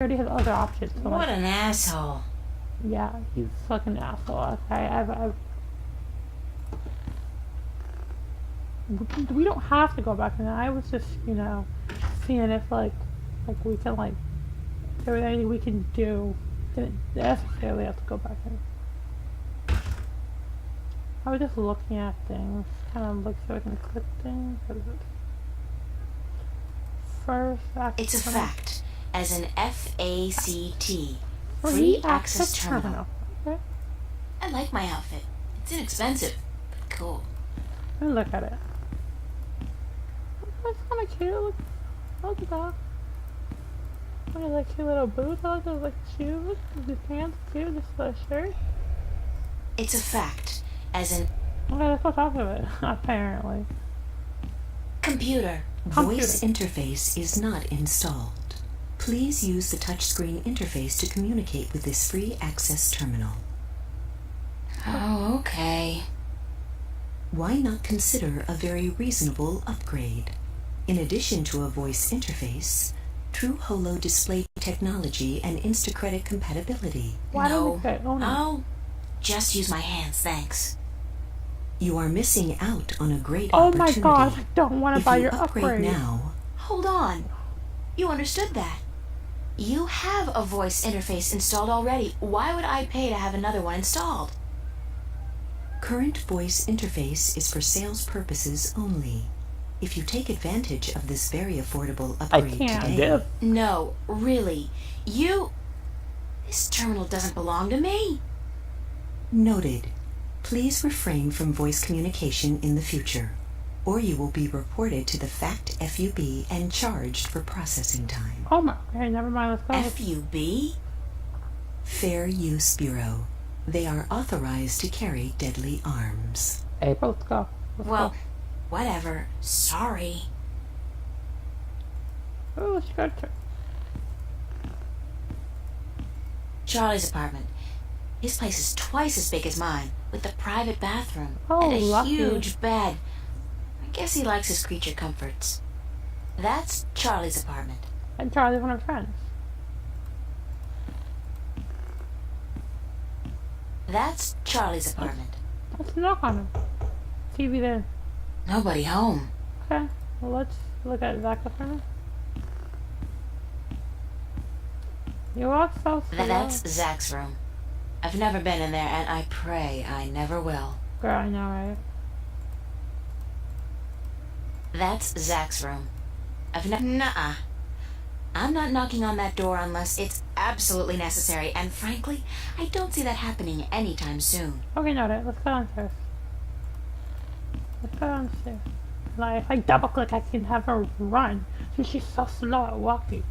already has other options. So what an asshole. Yeah, he's a fucking asshole. Okay, we don't have to go back in there. I was just, seeing if like we can if there's anything we can do. Didn't necessarily have to go back in. I was just looking at things, kind of look so I can click things. What is it? First access. It's a fact. As an FACT, free access terminal. Okay. I like my outfit. It's inexpensive, but cool. Let me look at it. That's kind of cute. Look at that. Look at that cute little boots. I like those shoes. The pants too. This shirt. It's a fact. As an Okay, let's go talk to it. Apparently. Computer. Voice interface is not installed. Please use the touchscreen interface to communicate with this free access terminal. Oh, okay. Why not consider a very reasonable upgrade? In addition to a voice interface, true holo display technology and Instacredit compatibility. No, I'll just use my hands, thanks. You are missing out on a great Oh opportunity. my god, I don't want to buy your upgrade now. Hold on. You understood that. You have a voice interface installed already. Why would I pay to have another one installed? Current voice interface is for sales purposes only. If you take advantage of this very affordable upgrade today... No, really. This terminal doesn't belong to me. Noted. Please refrain from voice communication in the future, or you will be reported to the FACT FUB and charged for processing time. Oh my, okay, never mind, let's go. FUB? Fair Use Bureau. They are authorized to carry deadly arms. Hey, let's go. Let's go. Whatever. Sorry. Oh, let's go to Charlie's apartment. His place is twice as big as mine, with a private bathroom and a huge bed. I guess he likes his creature comforts. That's Charlie's apartment. And Charlie's one of our friends. That's Charlie's apartment. Let's knock on him. TV there. Nobody home. Okay, well let's look at Zach's apartment. You walk so slow. That's Zach's room. I've never been in there, and I pray I never will. Girl, I know, right? That's Zach's room. Nuh-uh. I'm not knocking on that door unless it's absolutely necessary, and frankly, I don't see that happening anytime soon. Okay, noted. Let's go downstairs. Let's go downstairs. Like, if I double click, I can have her run, since she's so slow at walking.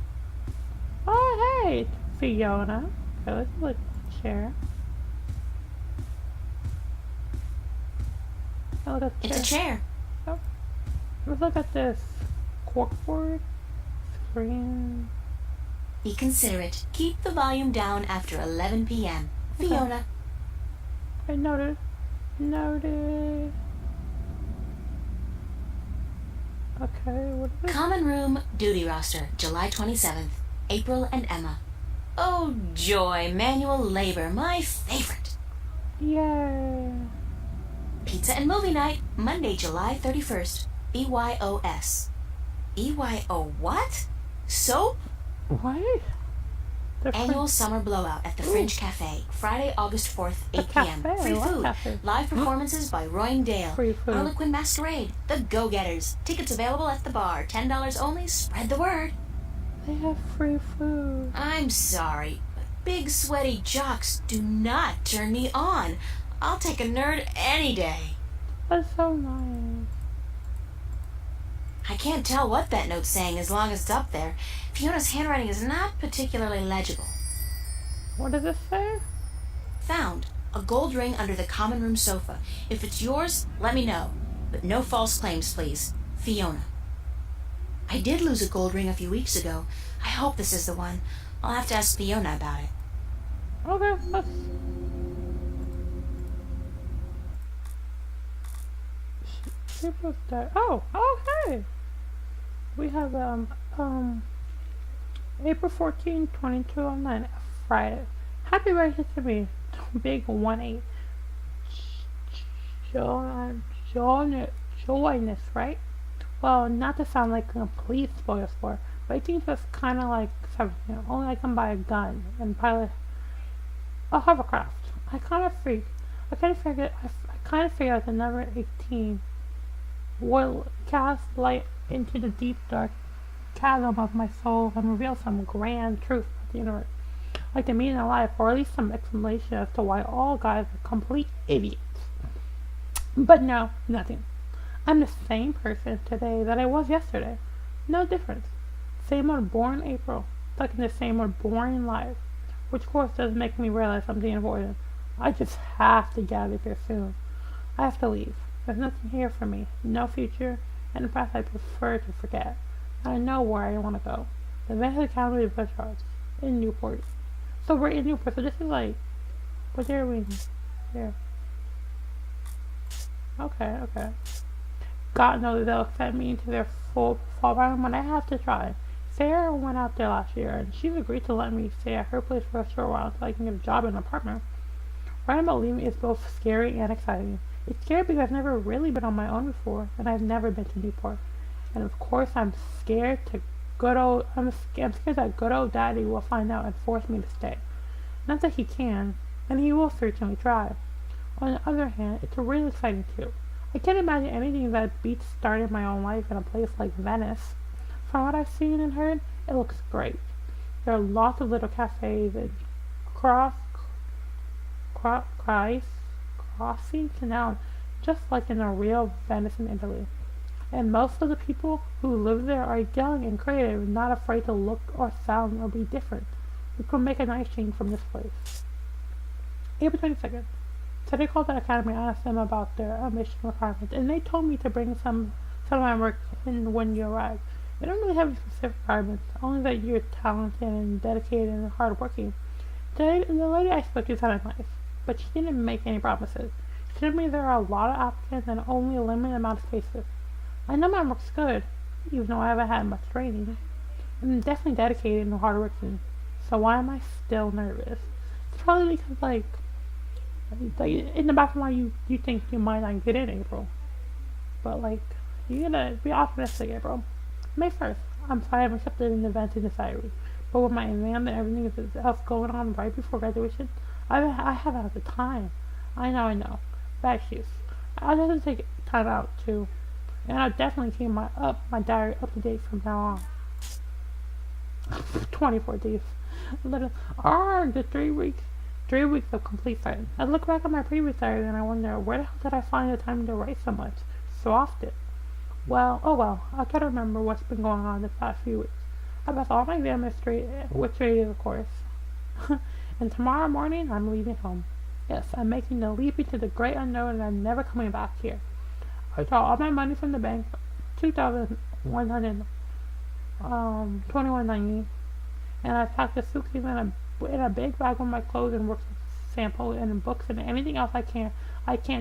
Oh, hey, Fiona. Okay, let's look. Chair. Oh, look at it's a chair. Oh. Let's look at this corkboard screen. Be considerate. Keep the volume down after 11 p.m. Okay. Fiona. I noted. Noted. Okay, what is it? Common room duty roster, July 27th. April and Emma. Oh, joy. Manual labor. My favorite. Yay. Pizza and movie night, Monday, July 31st. BYOS. BYO what? Soap? What? Annual summer blowout at the French Cafe. Friday, August 4th, 8 p.m. Free food. Cafe? Live performances by Roy Dale. Free food. Harlequin Masquerade. The Go-Getters. Tickets available at the bar. $10 only. Spread the word. They have free food. I'm sorry, but big sweaty jocks do not turn me on. I'll take a nerd any day. That's so nice. I can't tell what that note's saying as long as it's up there. Fiona's handwriting is not particularly legible. What does it say? Found. A gold ring under the common room sofa. If it's yours, let me know. But no false claims, please. Fiona. I did lose a gold ring a few weeks ago. I hope this is the one. I'll have to ask Fiona about it. Okay, let's... She was there. Oh, hey! We have, April 14, 2209, Friday. Happy birthday to me. Big 1-8. Joyness, right? Well, not to sound like a complete spoiler sport, but I think that's kind of like 17. Only I can buy a gun and pilot a hovercraft. I kind of figured out the number 18 will cast light into the deep dark chasm of my soul and reveal some grand truth about the universe, like the meaning of life, or at least some explanation as to why all guys are complete idiots. But no, nothing. I'm the same person today that I was yesterday. No difference. Same old boring April, stuck in the same old boring life. Which of course does make me realize something important. I just have to get out of here soon. I have to leave. There's nothing here for me. No future, and in fact I prefer to forget. I know where I want to go. The Venice County of Butchers in Newport. So we're in Newport, so this is like, what are we here? Okay. God knows they'll accept me into their full program when I have to try. Sarah went out there last year, and she's agreed to let me stay at her place for a short while until I can get a job in an apartment. Writing about leaving is both scary and exciting. It's scary because I've never really been on my own before, and I've never been to Newport. And of course, I'm scared that good old daddy will find out and force me to stay. Not that he can, and he will certainly try. On the other hand, it's really exciting too. I can't imagine anything that beats starting my own life in a place like Venice. From what I've seen and heard, it looks great. There are lots of little cafes and crossing canal, just like in a real Venice in Italy. And most of the people who live there are young and creative, not afraid to look or sound or be different. We could make a nice change from this place. April 22nd. Today I called the academy and asked them about their admission requirements, and they told me to bring some of my work in when you arrive. They don't really have any specific requirements, only that you're talented and dedicated and hardworking. The lady I spoke to sounded nice, but she didn't make any promises. She told me there are a lot of applicants and only a limited amount of spaces. I know my work's good, even though I haven't had much training. I'm definitely dedicated and hardworking, so why am I still nervous? It's probably because, like in the back of my mind, you think you might not get in April. But, like, you gotta be optimistic, April. May 1st, I'm sorry I've accepted an event in the diary. But with my exam and everything else going on right before graduation, I haven't had the time. I know. Bad excuse. I'll just take time out, too. And I'll definitely keep my diary up to date from now on. 24 days. The 3 weeks. 3 weeks of complete silence. I look back at my previous diary and I wonder, where the hell did I find the time to write so much, so often? Well, I'll try to remember what's been going on the past few weeks. I passed all my exams with straight A's, of course. And tomorrow morning, I'm leaving home. Yes, I'm making the leap into the great unknown and I'm never coming back here. I draw all my money from the bank, $2,121.90, and I packed a suitcase in a big bag with my clothes and work sample and books and anything else I can't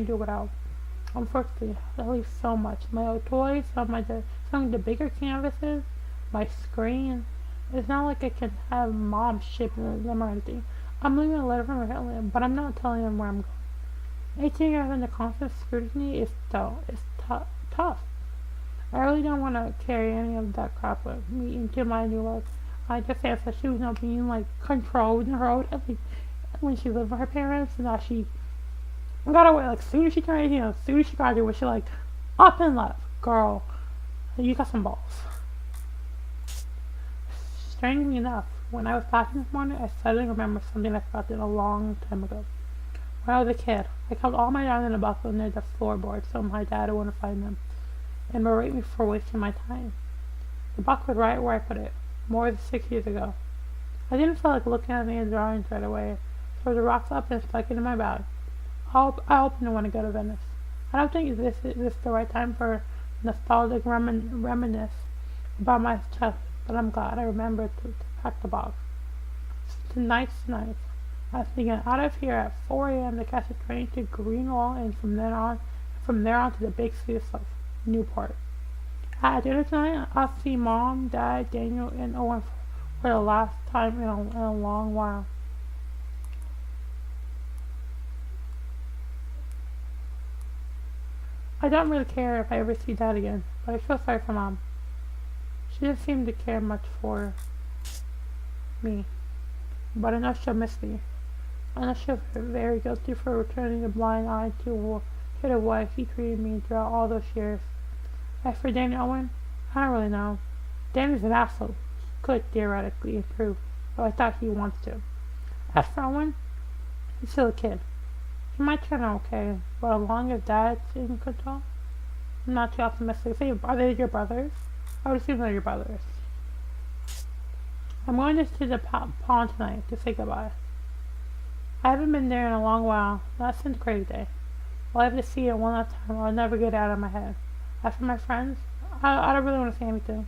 do without. Unfortunately, I leave so much. My old toys, some of the bigger canvases, my screen. It's not like I can have mom ship them or anything. I'm leaving a letter from her, but I'm not telling them where I'm going. 18 years under constant scrutiny is tough. I really don't want to carry any of that crap with me into my new life. I just asked that she was not being like controlled in her old when she lived with her parents, and now she got away like soon as she turned 18, as soon as she graduated, she like up and left. Girl, you got some balls. Strangely enough, when I was packing this morning, I suddenly remembered something I forgot a long time ago. When I was a kid, I kept all my diamonds in a buckle near the floorboard so my dad wouldn't find them and berate me for wasting my time. The buckle was right where I put it, more than 6 years ago. I didn't feel like looking at any of the drawings right away, so the rocks up and stuck it in my bag. I opened it when I go to Venice. I don't think this is the right time for nostalgic reminisce about my chest, but I'm glad I remembered to pack the box. Tonight's night. I was thinking out of here at 4 a.m. to catch a train to Greenwall and from there on to the big city of Newport. At dinner tonight, I'll see Mom, Dad, Daniel, and Owen for the last time in a long while. I don't really care if I ever see Dad again, but I feel sorry for Mom. She doesn't seem to care much for me, but I know she'll miss me. I know she'll feel very guilty for returning a blind eye to the way he treated me throughout all those years. As for Danny Owen, I don't really know. Danny's an asshole. He could theoretically improve, but I thought he wants to. As for Owen, he's still a kid. He might turn out okay, but as long as Dad's in control, I'm not too optimistic. Say, are they your brothers? I would assume they're your brothers. I'm going to the pond tonight to say goodbye. I haven't been there in a long while, not since Crazy Day. I'll have to see it one last time, or I'll never get it out of my head. As for my friends, I don't really want to say anything.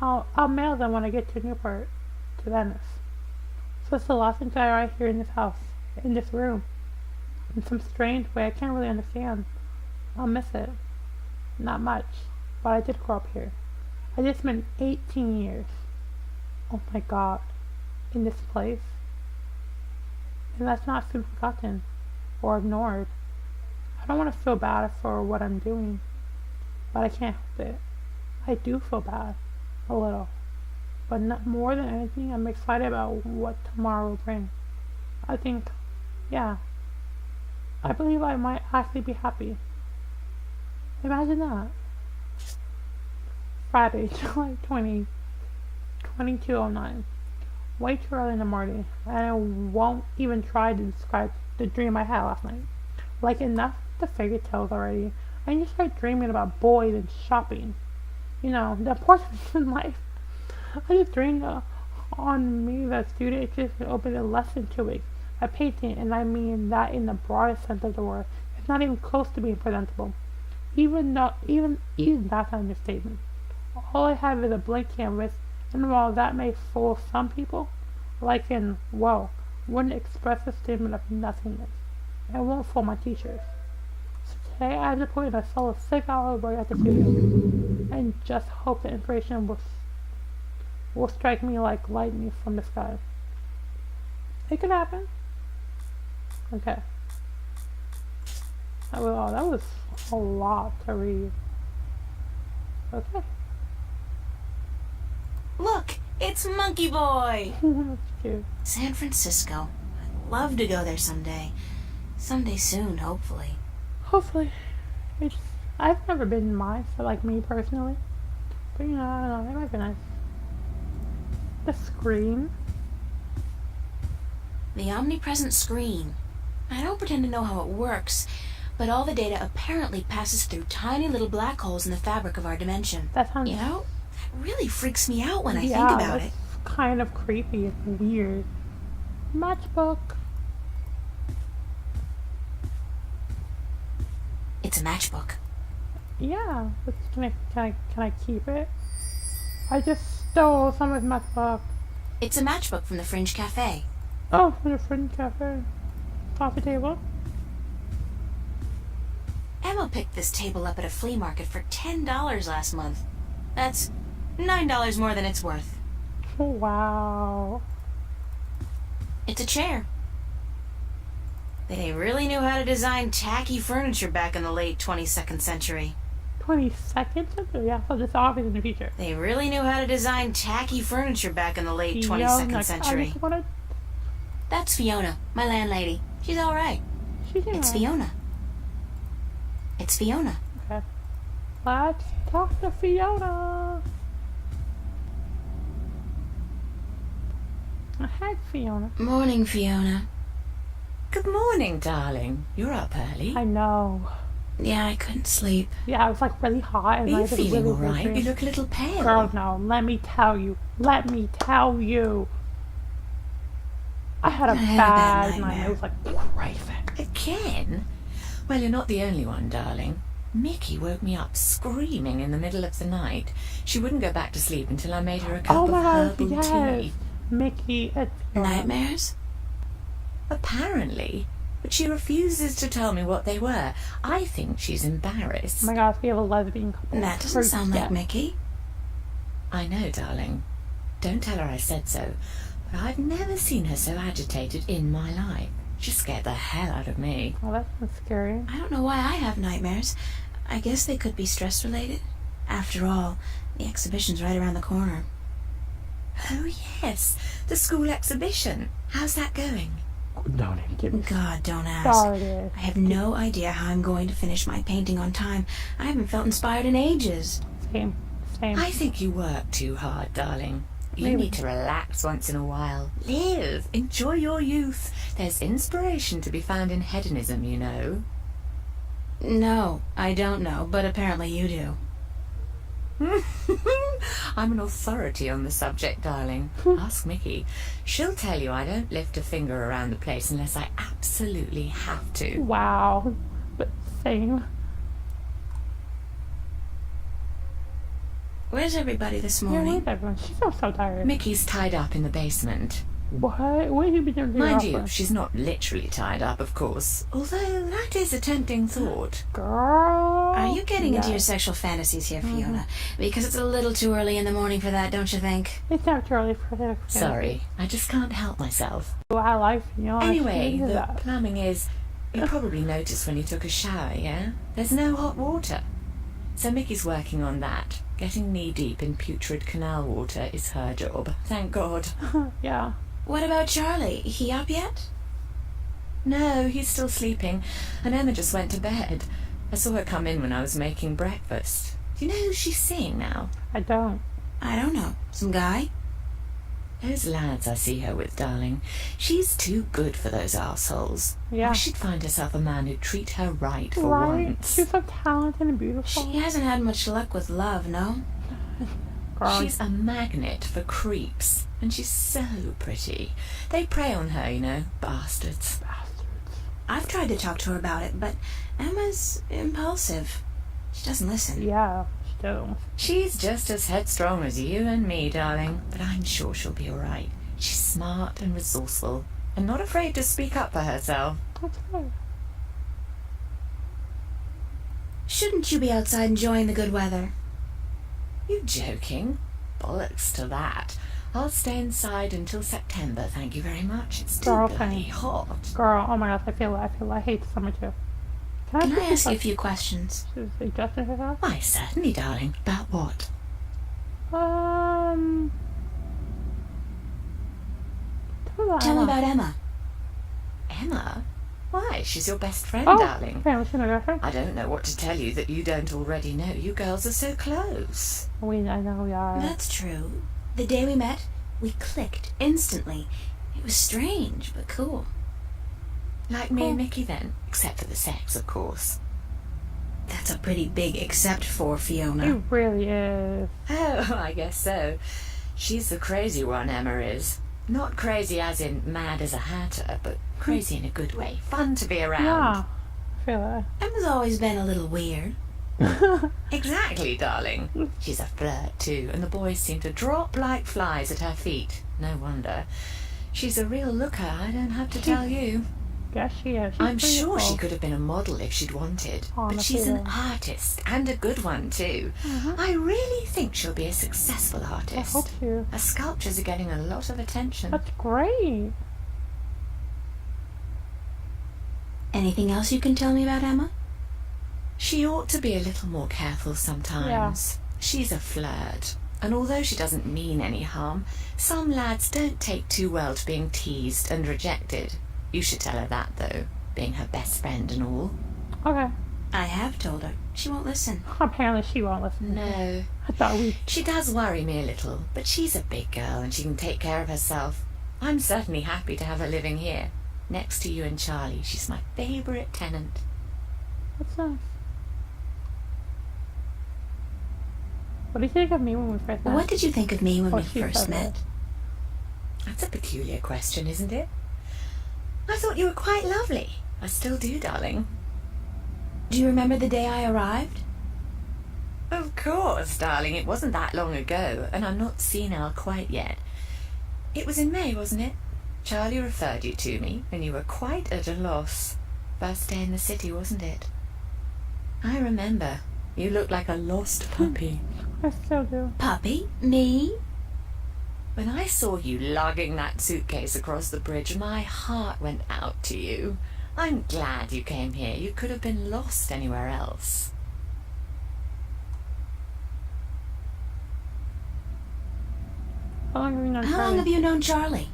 I'll mail them when I get to Newport, to Venice. So it's the last thing I write here in this house, in this room. In some strange way I can't really understand. I'll miss it. Not much, but I did grow up here. I just spent 18 years. Oh my God, in this place. And that's not soon forgotten or ignored. I don't want to feel bad for what I'm doing, but I can't help it. I do feel bad, a little. But not more than anything, I'm excited about what tomorrow will bring. I think, yeah, I believe I might actually be happy. Imagine that. Friday, July 20, 2209. Way too early in the morning, and I won't even try to describe the dream I had last night. Like enough the fairy tales already. I just started dreaming about boys and shopping. You know, the important in life. I just dreamed on me that student just opened in less than 2 weeks. A painting, and I mean that in the broadest sense of the word. It's not even close to being presentable. Even that's an understatement. All I have is a blank canvas, and while that may fool some people, like in, well, wouldn't express a statement of nothingness. It won't fool my teachers. So today I have to put in a solid 6 hour work at the studio, and just hope the inspiration will strike me like lightning from the sky. It could happen. Okay. That was a lot to read. Okay. Look, it's Monkey Boy! That's cute. San Francisco. I'd love to go there someday. Someday soon, hopefully. Hopefully. I've never been in mine, so like me personally. But you know, I don't know, it might be nice. The screen. The omnipresent screen. I don't pretend to know how it works, but all the data apparently passes through tiny little black holes in the fabric of our dimension. That sounds... You know, that really freaks me out when I think yeah, about it. It's kind of creepy and weird. Matchbook. It's a matchbook. Yeah. Can I keep it? I just stole someone's matchbook. It's a matchbook from the Fringe Cafe. Oh, from the Fringe Cafe. Coffee table. Emma picked this table up at a flea market for $10 last month. That's $9 more than it's worth. Wow. It's a chair. They really knew how to design tacky furniture back in the late 22nd century. 22nd century? Yeah, so this obvious in the future. They really knew how to design tacky furniture back in the late 22nd century. That's Fiona, my landlady. She's all right. It's Fiona. It's Fiona. Okay. Let's talk to Fiona. Hi, Fiona. Morning, Fiona. Good morning, darling. You're up early. I know. Yeah, I couldn't sleep. Yeah, it was like really hot. And Are I you was feeling really all right? dream. You look a little pale. Girl, no. Let me tell you. I had a bad night. It was like crazy. Again? Well, you're not the only one, darling. Mickey woke me up screaming in the middle of the night. She wouldn't go back to sleep until I made her a cup of herbal tea. Mickey, it's Nightmares? Apparently. But she refuses to tell me what they were. I think she's embarrassed. Oh my gosh, we have a lesbian couple. That doesn't sound like Mickey. I know, darling. Don't tell her I said so, but I've never seen her so agitated in my life. She scared the hell out of me. Oh, that's scary. I don't know why I have nightmares. I guess they could be stress-related. After all, the exhibition's right around the corner. Oh, yes, the school exhibition. How's that going? Don't even get me God, don't ask. started. I have no idea how I'm going to finish my painting on time. I haven't felt inspired in ages. Same. I think you work too hard, darling. You Maybe. need to relax once in a while. Live. Enjoy your youth. There's inspiration to be found in hedonism, you know. No, I don't know, but apparently you do. I'm an authority on the subject, darling. Ask Mickey. She'll tell you I don't lift a finger around the place unless I absolutely have to. Wow. But same. Where's everybody this Yeah, morning? where's everyone? She's so tired. Mickey's tied up in the basement. What? What have you been doing to your Mind you, offer? she's not literally tied up, of course. Although that is a tempting thought. Girl. Are you getting into your Yes. sexual fantasies here, Fiona? Because it's a little too early in the morning for that, don't you think? It's not too early for that. Sorry, I just can't help myself. I like, you know. Anyway, I the that. plumbing is... You probably noticed when you took a shower, yeah? There's no hot water. So Mickey's working on that. Getting knee-deep in putrid canal water is her job. Thank God. Yeah. What about Charlie? He up yet? No, he's still sleeping, and Emma just went to bed. I saw her come in when I was making breakfast. Do you know who she's seeing now? I don't. I don't know. Some guy? Those lads I see her with, darling. She's too good for those arseholes. Yeah. I she'd find herself a man who'd treat her right for Right? once. She's so talented and beautiful. She hasn't had much luck with love, no? Girl, She's a magnet for creeps, and she's so pretty. They prey on her, you know, bastards. I've tried to talk to her about it, but Emma's impulsive. She doesn't listen. yeah, still. She's just as headstrong as you and me, darling, but I'm sure she'll be all right. She's smart and resourceful, and not afraid to speak up for herself. That's good. Shouldn't you be outside enjoying the good weather? You joking? Bollocks to that. I'll stay inside until September, thank you very much. It's too Girl, bloody thanks. hot. Girl, oh my gosh, I hate the summer too. Can I ask you a you few questions? Is it Justin herself? Why, certainly, darling. About what? Tell me about Emma. Emma? Why, she's your best friend, Oh, darling. okay, what's your girlfriend? I don't know what to tell you that you don't already know. You girls are so close. I know we are. That's true. The day we met, we clicked instantly. It was strange, but cool. Like me and Mickey then, except for the sex, of course. That's a pretty big except for, It Fiona. really is. Oh, I guess so. She's the crazy one, Emma is. Not crazy as in mad as a hatter, but crazy in a good way. Fun to be around. Yeah. I feel Emma's always been a little weird. that. Exactly, darling. She's a flirt, too, and the boys seem to drop like flies at her feet. No wonder. She's a real looker, I don't have to tell you. Yes, she is. She's I'm sure beautiful. she could have been a model if she'd wanted. But Honestly, she's an though. artist, and a good one, too. I really think she'll be a successful I artist. hope so. Her sculptures are getting a lot of attention. That's great. Anything else you can tell me about Emma? She ought to be a little more careful sometimes. She's a flirt, and although she doesn't mean any harm, some lads don't take too well to being teased and rejected. You should tell her that, though, being her best friend and all. Okay. I have told her. She won't listen. Apparently she won't listen. No. I thought we... She does worry me a little, but she's a big girl and she can take care of herself. I'm certainly happy to have her living here. Next to you and Charlie, she's my favourite tenant. That's nice. What do you think of me when we first met? What did you think of me when Oh, we she first said met? that. That's a peculiar question, isn't it? I thought you were quite lovely. I still do, darling. Do you remember the day I arrived? Of course, darling. It wasn't that long ago, and I'm not senile quite yet. It was in May, wasn't it? Charlie referred you to me, and you were quite at a loss. First day in the city, wasn't it? I remember. You looked like a lost puppy. I still do. Puppy? Me? When I saw you lugging that suitcase across the bridge, my heart went out to you. I'm glad you came here. You could have been lost anywhere else. How long have you known How Charlie? long have you known Charlie?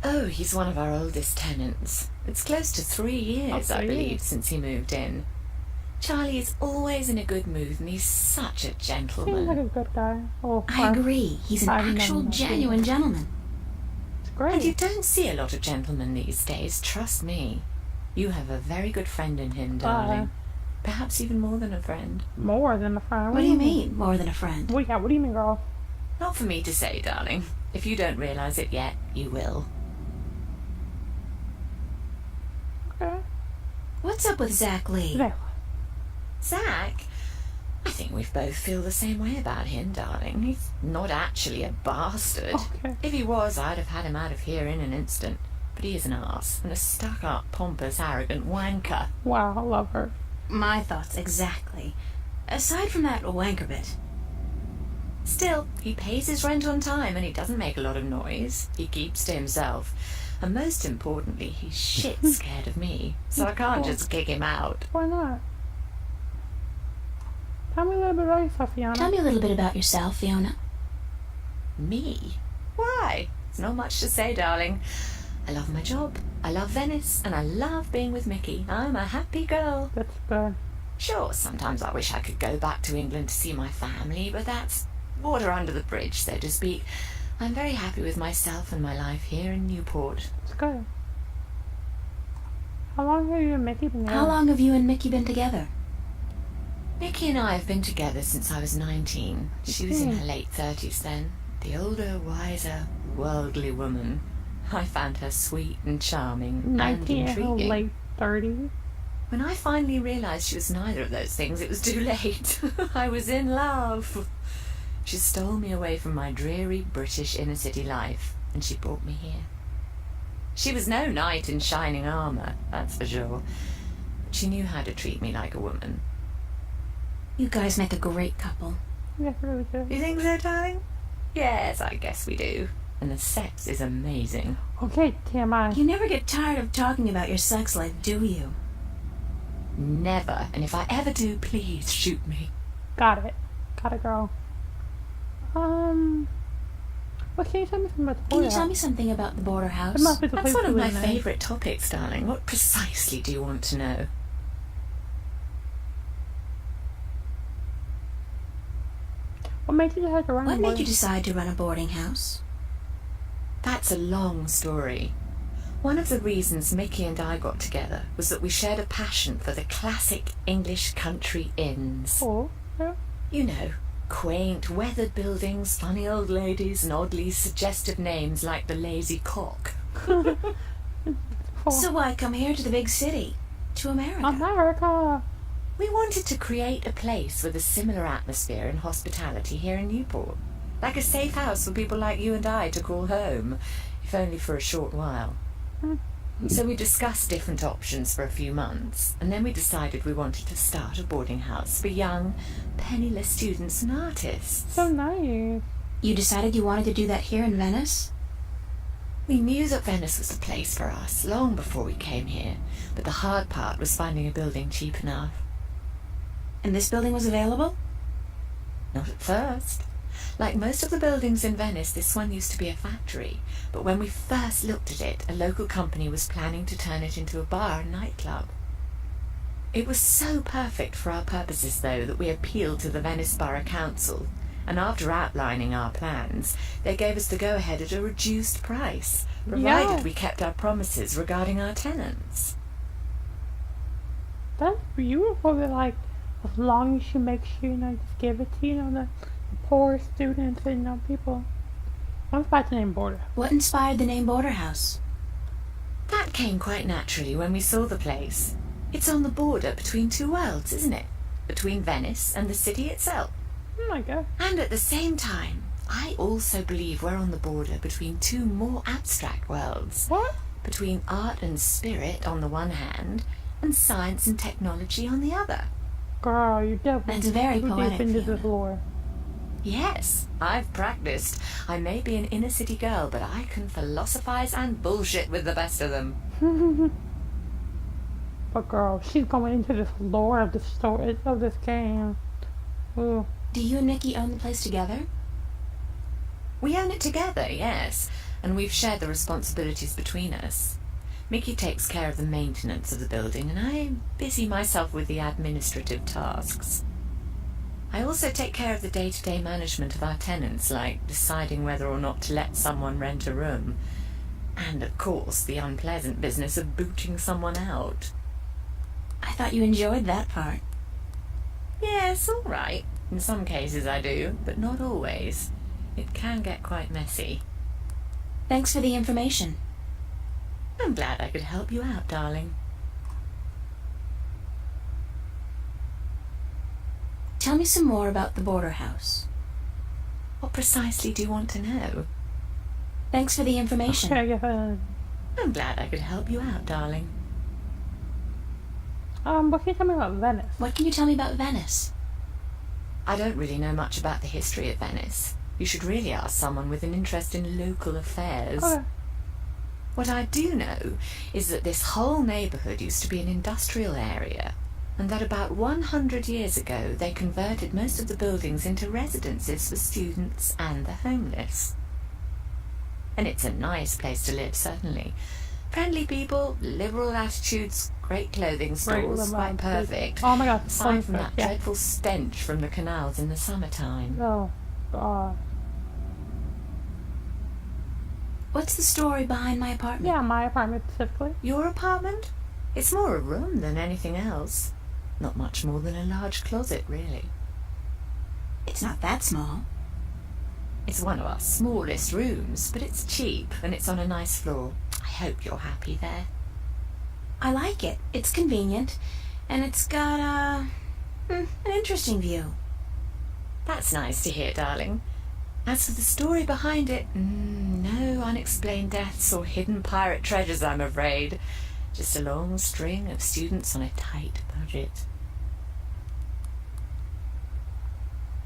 Oh, he's one of our oldest tenants. It's close to 3 years, I believe, since he moved in. Charlie is always in a good mood, and he's such a Seems like gentleman. a good guy. Oh, I agree. He's an I've never actual, met him. genuine gentleman. It's And you great. don't see a lot of gentlemen these days, trust me. You have a very good friend in him, darling. Perhaps even more than a friend. More than a friend. What do you mean, more than a friend? What do you mean, girl? Not for me to say, darling. If you don't realize it yet, you will. Okay. What's up with Zach Lee? There. Zach? I think we both feel the same way about him, darling. He's not actually a bastard. Okay. If he was, I'd have had him out of here in an instant. But he is an arse, and a stuck-up, pompous, arrogant wanker. Wow, I love her. My thoughts exactly. Aside from that wanker bit. Still, he pays his rent on time, and he doesn't make a lot of noise. He keeps to himself. And most importantly, he's shit scared of me, so I can't just kick him out. Why not? Tell me a little bit about yourself, Fiona. Tell me a little bit about yourself, Fiona. Me? Why? There's not much to say, darling. I love my job, I love Venice, and I love being with Mickey. I'm a happy girl. That's good. Sure, sometimes I wish I could go back to England to see my family, but that's water under the bridge, so to speak. I'm very happy with myself and my life here in Newport. It's good. How long have you and Mickey been together? How long have you and Mickey been together? Mickey and I have been together since I was 19. She was in her late 30s then. The older, wiser, worldly woman. I found her sweet and charming and 19 and intriguing. late 30s. When I finally realised she was neither of those things, it was too late. I was in love. She stole me away from my dreary British inner-city life, and she brought me here. She was no knight in shining armour, that's for sure. But she knew how to treat me like a woman. You guys make a great couple. Yes, really good. You think so, darling? Yes, I guess we do. And the sex is amazing. Okay, TMI. You never get tired of talking about your sex life, do you? Never. And if I ever do, please shoot me. Got it. Got it, girl. What can you tell me something about the Can you border tell house? me something about the border house? It must be the That's place one of we my live in. favourite topics, darling. What precisely do you want to know? What made you decide to run What a made boarding- you decide to run a boarding house? That's a long story. One of the reasons Mickey and I got together was that we shared a passion for the classic English country inns. Oh, yeah. You know, quaint, weathered buildings, funny old ladies, and oddly suggestive names like the Lazy Cock. Oh, So why come here to the big city? To America? America. We wanted to create a place with a similar atmosphere and hospitality here in Newport. Like a safe house for people like you and I to call home, if only for a short while. So we discussed different options for a few months, and then we decided we wanted to start a boarding house for young, penniless students and artists. So nice. You decided you wanted to do that here in Venice? We knew that Venice was the place for us long before we came here, but the hard part was finding a building cheap enough. And this building was available? Not at first. Like most of the buildings in Venice, this one used to be a factory, but when we first looked at it, a local company was planning to turn it into a bar and nightclub. It was so perfect for our purposes, though, that we appealed to the Venice Borough Council, and after outlining our plans, they gave us the go-ahead at a reduced price, provided Yeah. we kept our promises regarding our tenants. That's beautiful. They're like, as long as you make sure, just give it to, the poor students and, people. I'm about to name border. What inspired the name Border House? That came quite naturally when we saw the place. It's on the border between two worlds, isn't it? Between Venice and the city itself. Oh my god. And at the same time, I also believe we're on the border between two more abstract worlds. What? Between art and spirit on the one hand, and science and technology on the other. Girl, you definitely That's very too deep poetic, into Fiona. this lore. Yes, I've practiced. I may be an inner city girl, but I can philosophize and bullshit with the best of them. But girl, she's going into this lore of the story of this game. Ooh. Do you and Nikki own the place together? We own it together, yes, and we've shared the responsibilities between us. Mickey takes care of the maintenance of the building, and I busy myself with the administrative tasks. I also take care of the day-to-day management of our tenants, like deciding whether or not to let someone rent a room, and of course the unpleasant business of booting someone out. I thought you enjoyed that part. Yes, all right. In some cases I do, but not always. It can get quite messy. Thanks for the information. I'm glad I could help you out, darling. Tell me some more about the border house. What precisely do you want to know? Thanks for the information. Okay, go ahead. I'm glad I could help you out, darling. What can you tell me about Venice? What can you tell me about Venice? I don't really know much about the history of Venice. You should really ask someone with an interest in local affairs. Okay. What I do know is that this whole neighbourhood used to be an industrial area, and that about 100 years ago they converted most of the buildings into residences for students and the homeless. And it's a nice place to live, certainly. Friendly people, liberal attitudes, great clothing stores, quite perfect. Oh my god, Aside from that yeah. dreadful stench from the canals in the summertime. Oh god. What's the story behind my apartment? Yeah, my apartment specifically. Your apartment? It's more a room than anything else. Not much more than a large closet, really. It's not that small. It's one of our smallest rooms, but it's cheap and it's on a nice floor. I hope you're happy there. I like it. It's convenient, and it's got an interesting view. That's nice to hear, darling. As for the story behind it, no unexplained deaths or hidden pirate treasures, I'm afraid. Just a long string of students on a tight budget.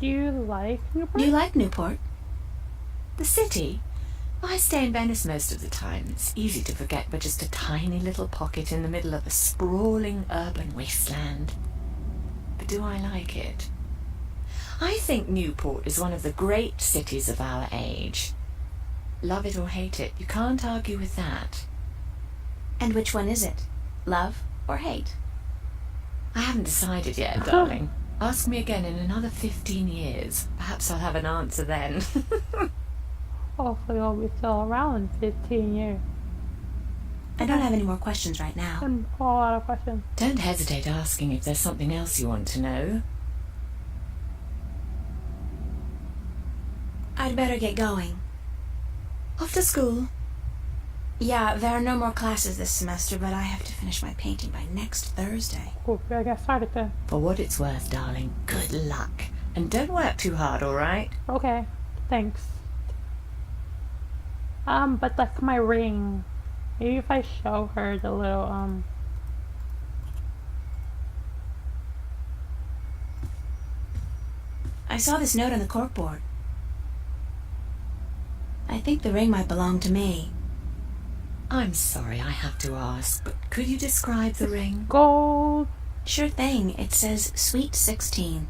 Do you like Newport? Do you like Newport? The city? I stay in Venice most of the time. It's easy to forget we're just a tiny little pocket in the middle of a sprawling urban wasteland. But do I like it? I think Newport is one of the great cities of our age. Love it or hate it, you can't argue with that. And which one is it? Love or hate? I haven't decided yet, darling. Ask me again in another 15 years. Perhaps I'll have an answer then. Hopefully I'll be still around in 15 years. I don't have any more questions right now. And a whole lot of questions. Don't hesitate asking if there's something else you want to know. I'd better get going. Off to school. Yeah, there are no more classes this semester, but I have to finish my painting by next Thursday. Cool, I get started then. For what it's worth, darling, good luck. And don't work too hard, all right? Okay, thanks. But like my ring. Maybe if I show her the little, I saw this note on the corkboard. I think the ring might belong to me. I'm sorry I have to ask, but could you describe the ring? gold. Sure thing. It says Sweet 16.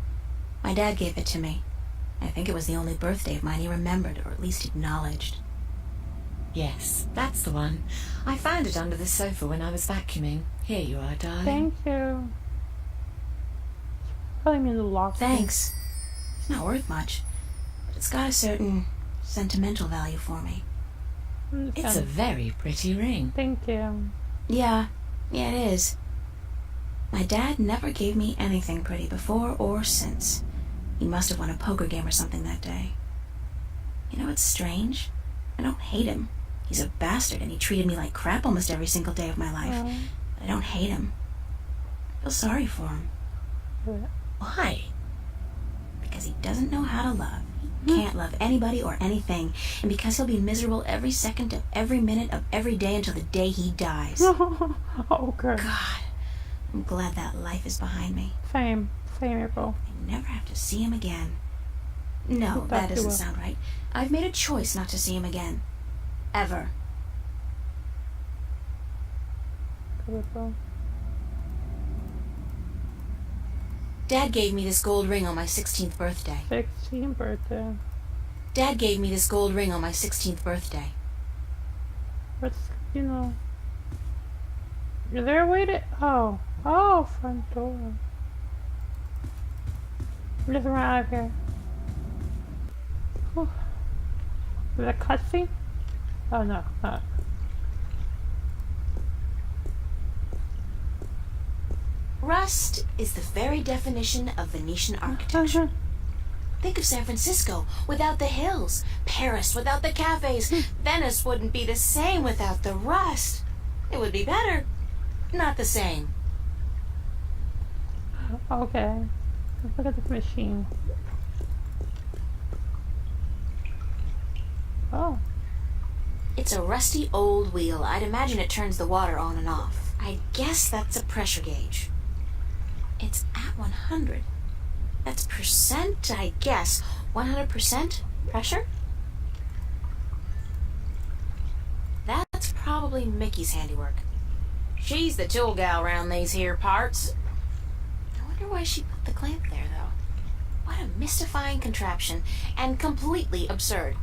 My dad gave it to me. I think it was the only birthday of mine he remembered, or at least acknowledged. Yes, that's the one. I found it under the sofa when I was vacuuming. Here you are, darling. Thank you. Probably means a lot. Thanks. It's not worth much, but it's got a certain sentimental value for me. It's a very pretty ring. Thank you. Yeah, it is. My dad never gave me anything pretty before or since. He must have won a poker game or something that day. You know what's strange? I don't hate him. He's a bastard and he treated me like crap almost every single day of my life. Oh. But I don't hate him. I feel sorry for him. Why? Because he doesn't know how to love. He can't love anybody or anything. And because he'll be miserable every second of every minute of every day until the day he dies. Okay. God, I'm glad that life is behind me. Same, April. I never have to see him again. No, that Dr. doesn't Will. sound right. I've made a choice not to see him again. Ever. Dad gave me this gold ring on my 16th birthday. 16th birthday. Dad gave me this gold ring on my 16th birthday. What's, you know... Is there a way to... Oh, front door. I'm just running out of here. Whew. Is that a cutscene? Oh, no, not. Rust is the very definition of Venetian architecture. Think of San Francisco without the hills, Paris without the cafes. Venice wouldn't be the same without the rust. It would be better, not the same. Okay. Let's look at this machine. Oh. It's a rusty old wheel. I'd imagine it turns the water on and off. I guess that's a pressure gauge. It's at 100. That's percent, I guess. 100% pressure? That's probably Mickey's handiwork. She's the tool gal around these here parts. I wonder why she put the clamp there, though. What a mystifying contraption, and completely absurd.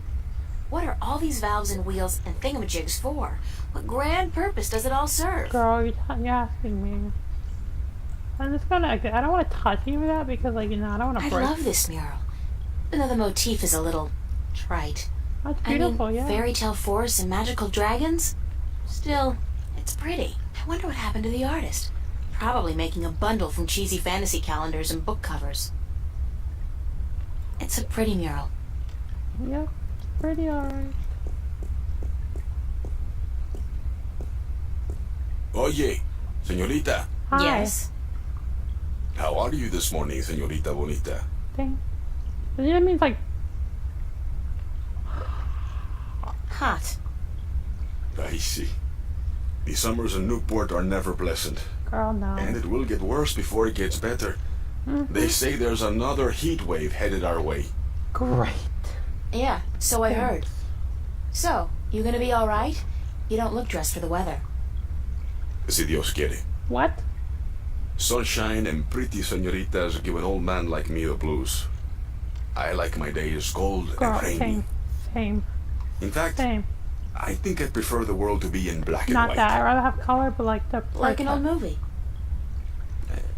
What are all these valves and wheels and thingamajigs for? What grand purpose does it all serve? Girl, you're asking me. I'm just gonna... I don't want to touch any of that because, like, you know, I don't want to I break. love this mural. Though the motif is a little trite. That's beautiful, I mean, yeah. fairy tale forests and magical dragons? Still, it's pretty. I wonder what happened to the artist. Probably making a bundle from cheesy fantasy calendars and book covers. It's a pretty mural. Yep, it's pretty alright. Oye, señorita. Hi. Yes. How are you this morning, señorita bonita? Dang. That means, like... Hot. I see. The summers in Newport are never pleasant. Girl, no. And it will get worse before it gets better. They say there's another heat wave headed our way. Great. Yeah, so I heard. So, you gonna be alright? You don't look dressed for the weather. Si Dios quiere. What? Sunshine and pretty señoritas give an old man like me the blues. I like my days cold Girl, and rainy. same. In fact, Same. I think I'd prefer the world to be in black and Not white. that. I'd rather have color, but like the... Like an old movie.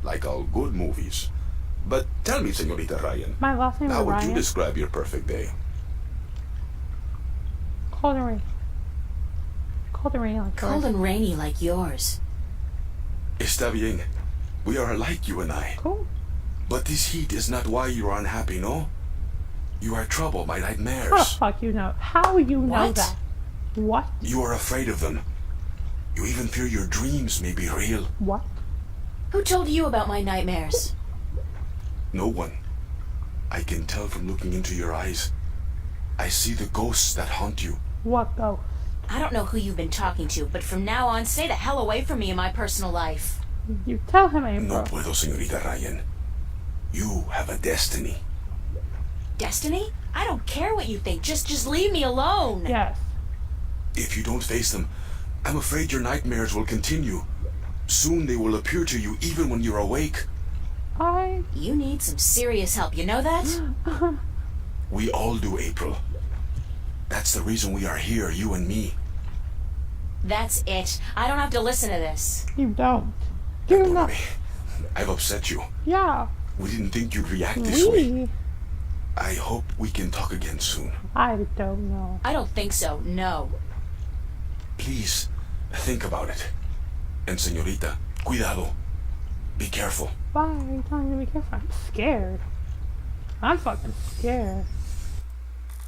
Like all good movies. But tell me, señorita Ryan, My last name how is would you Ryan. describe your perfect day? Cold and rainy. Cold and rainy like Cold yours. and rainy like yours. Está bien. We are alike, you and I. Cool. But this heat is not why you are unhappy, no? You are troubled by nightmares. How the fuck you know? How you know What? that? What? You are afraid of them. You even fear your dreams may be real. What? Who told you about my nightmares? No one. I can tell from looking into your eyes. I see the ghosts that haunt you. What ghost? I don't know who you've been talking to, but from now on, stay the hell away from me in my personal life. You tell him, No April. puedo, señorita Ryan. You have a destiny. Destiny? I don't care what you think. Just leave me alone. Yes. If you don't face them, I'm afraid your nightmares will continue. Soon they will appear to you even when you're awake. You need some serious help, you know that? We all do, April. That's the reason we are here, you and me. That's it. I don't have to listen to this. You don't. You're not. Perdóname. I've upset you. Yeah. We didn't think you'd react this way. We. I hope we can talk again soon. I don't know. I don't think so, no. Please, think about it. And señorita, cuidado. Be careful. Why are you telling me to be careful? I'm scared. I'm fucking scared.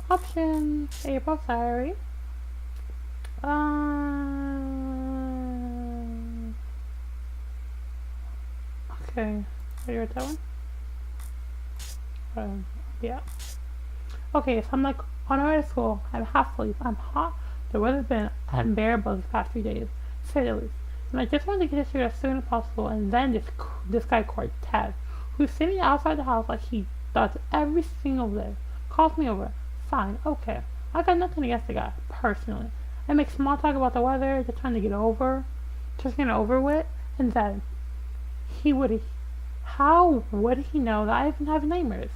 Options. April, sorry. Okay. Are you at that one? Yeah. Okay, so I'm like on my way to school. I'm half asleep. I'm hot. The weather's been unbearable these past few days, to say the least. And I just wanted to get this here as soon as possible. And then this guy Cortez, who's sitting outside the house like he does every single day, calls me over. Fine, okay. I got nothing against the guy, personally. I make small talk about the weather, just trying to get over with, and then how would he know that I even have nightmares?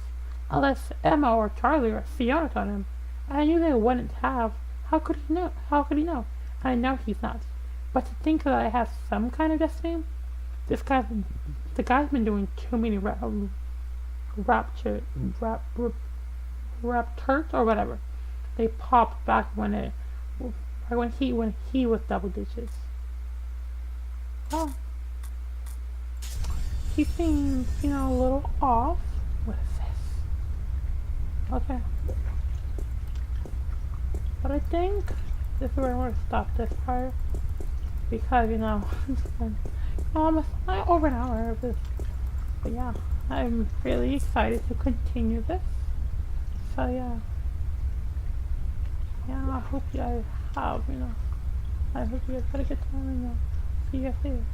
Unless Emma or Charlie or Fiona told him. I knew they wouldn't have. How could he know? How could he know? I know he's not. But to think that I have some kind of destiny? The guy's been doing too many raptures or whatever. They popped back when he was double digits. Oh, he seems, a little off. What is this? Okay. But I think this is where I'm going to stop this part. Because, it's been almost over an hour of this. But yeah, I'm really excited to continue this. So yeah. Yeah, I hope you guys have, I hope you guys had a good time and see you guys later.